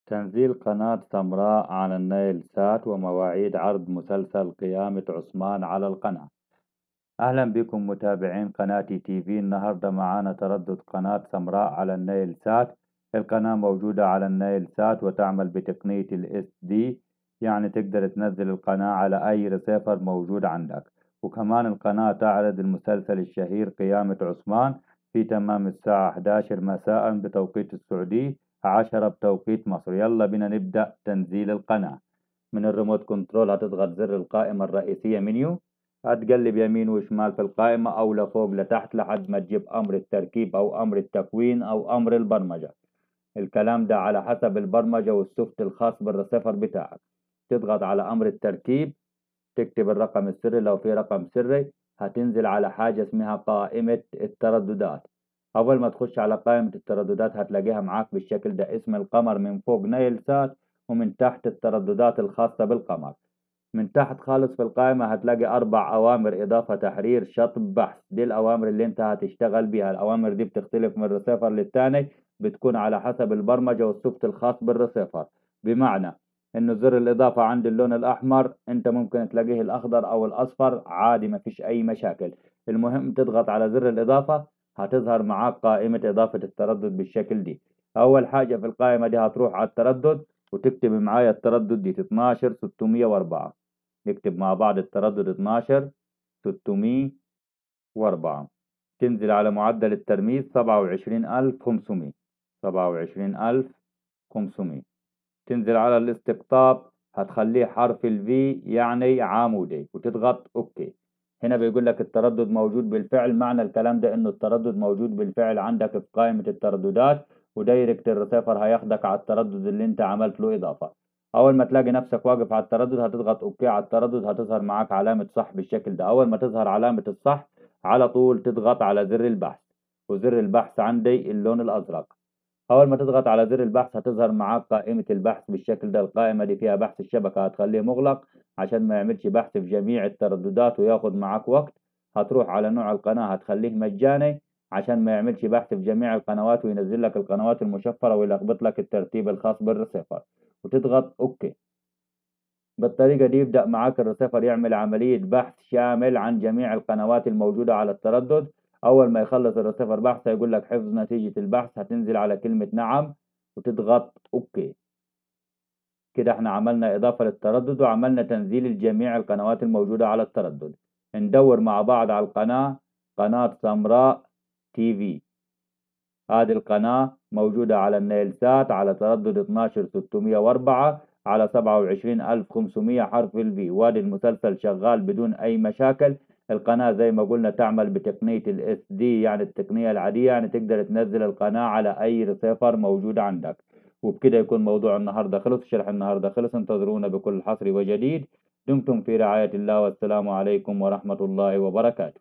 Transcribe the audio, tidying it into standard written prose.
تنزيل قناة سمراء على النيل سات ومواعيد عرض مسلسل قيامة عثمان على القناة. أهلا بكم متابعين قناة تي في. النهاردة معانا تردد قناة سمراء على النيل سات. القناة موجودة على النيل سات وتعمل بتقنية الاس دي، يعني تقدر تنزل القناة على أي ريسيفر موجود عندك. وكمان القناة تعرض المسلسل الشهير قيامة عثمان في تمام الساعة 11 مساء بتوقيت السعودية، 10 بتوقيت مصر. يلا بينا نبدأ تنزيل القناة. من الريموت كنترول هتضغط زر القائمة الرئيسية منيو، هتقلب يمين وشمال في القائمة أو لفوق لتحت لحد ما تجيب أمر التركيب أو أمر التكوين أو أمر البرمجة. الكلام ده على حسب البرمجة والسوفت الخاص بالرسيفر بتاعك. تضغط على أمر التركيب، تكتب الرقم السري لو في رقم سري. هتنزل على حاجة اسمها قائمة الترددات. أول ما تخش على قائمة الترددات هتلاقيها معاك بالشكل ده، اسم القمر من فوق نايل سات، ومن تحت الترددات الخاصة بالقمر. من تحت خالص في القائمة هتلاقي 4 أوامر: إضافة، تحرير، شطب، بحث. دي الأوامر اللي أنت هتشتغل بيها. الأوامر دي بتختلف من ريسيفر للتاني، بتكون على حسب البرمجة والسوفت الخاص بالريسيفر. بمعنى إنه زر الإضافة عند اللون الأحمر أنت ممكن تلاقيه الأخضر أو الأصفر، عادي مفيش أي مشاكل. المهم تضغط على زر الإضافة، هتظهر معاك قائمة إضافة التردد بالشكل دي. أول حاجة في القائمة دي هتروح على التردد وتكتب معايا التردد دي 12604. نكتب مع بعض التردد 12604. تنزل على معدل الترميز 27500. 27500. تنزل على الاستقطاب هتخليه حرف الفي يعني عامودي وتضغط اوكي. هنا بيقول لك التردد موجود بالفعل. معنى الكلام ده انه التردد موجود بالفعل عندك في قائمة الترددات، ودايركت الريسيفر هياخدك على التردد اللي انت عملت له اضافة. اول ما تلاقي نفسك واقف على التردد هتضغط اوكي على التردد، هتظهر معاك علامة صح بالشكل ده. اول ما تظهر علامة الصح على طول تضغط على زر البحث، وزر البحث عندي اللون الازرق. أول ما تضغط على زر البحث هتظهر معاك قائمة البحث بالشكل ده. القائمة دي فيها بحث الشبكة، هتخليه مغلق عشان ما يعملش بحث في جميع الترددات وياخد معاك وقت. هتروح على نوع القناة هتخليه مجاني عشان ما يعملش بحث في جميع القنوات وينزل لك القنوات المشفرة ويلخبط لك الترتيب الخاص بالريسيفر، وتضغط أوكي. بالطريقة دي يبدأ معاك الريسيفر يعمل عملية بحث شامل عن جميع القنوات الموجودة على التردد. أول ما يخلص الريسيفر بحث هيقول لك حفظ نتيجة البحث، هتنزل على كلمة نعم وتضغط أوكي. كده احنا عملنا إضافة للتردد وعملنا تنزيل لجميع القنوات الموجودة على التردد. ندور مع بعض على القناة، قناة سمراء تي في. هذه القناة موجودة على النيل سات على تردد 12604 على 27500 حرف الفي، وادي المسلسل شغال بدون أي مشاكل. القناة زي ما قلنا تعمل بتقنية الاس دي، يعني التقنية العادية، يعني تقدر تنزل القناة على أي ريسيفر موجود عندك. وبكده يكون موضوع النهاردة خلص، شرح النهاردة خلص. انتظرونا بكل حصري وجديد. دمتم في رعاية الله، والسلام عليكم ورحمة الله وبركاته.